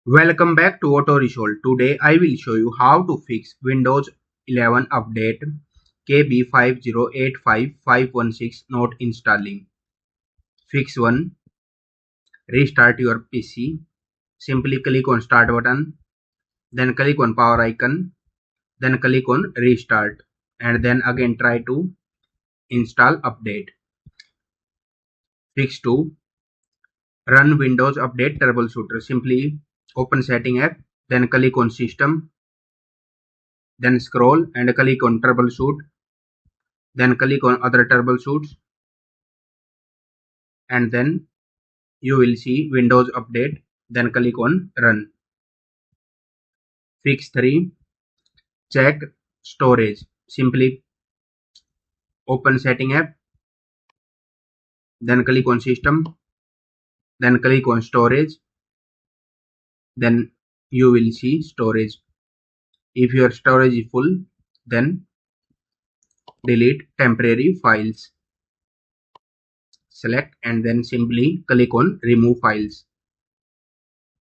Welcome back to Auto Resolve. Today I will show you how to fix Windows 11 update KB5085516 not installing. Fix 1. Restart your PC. Simply click on Start button, then click on Power icon, then click on Restart, and then again try to install update. Fix 2. Run Windows Update Troubleshooter. Simply open Setting app, then click on System, then scroll and click on Troubleshoot, then click on Other Troubleshoots, and then you will see Windows Update, then click on Run. Fix 3. Check storage. Simply open Setting app, then click on System, then click on Storage, then you will see storage. If your storage is full, then delete temporary files. Select and then simply click on Remove Files.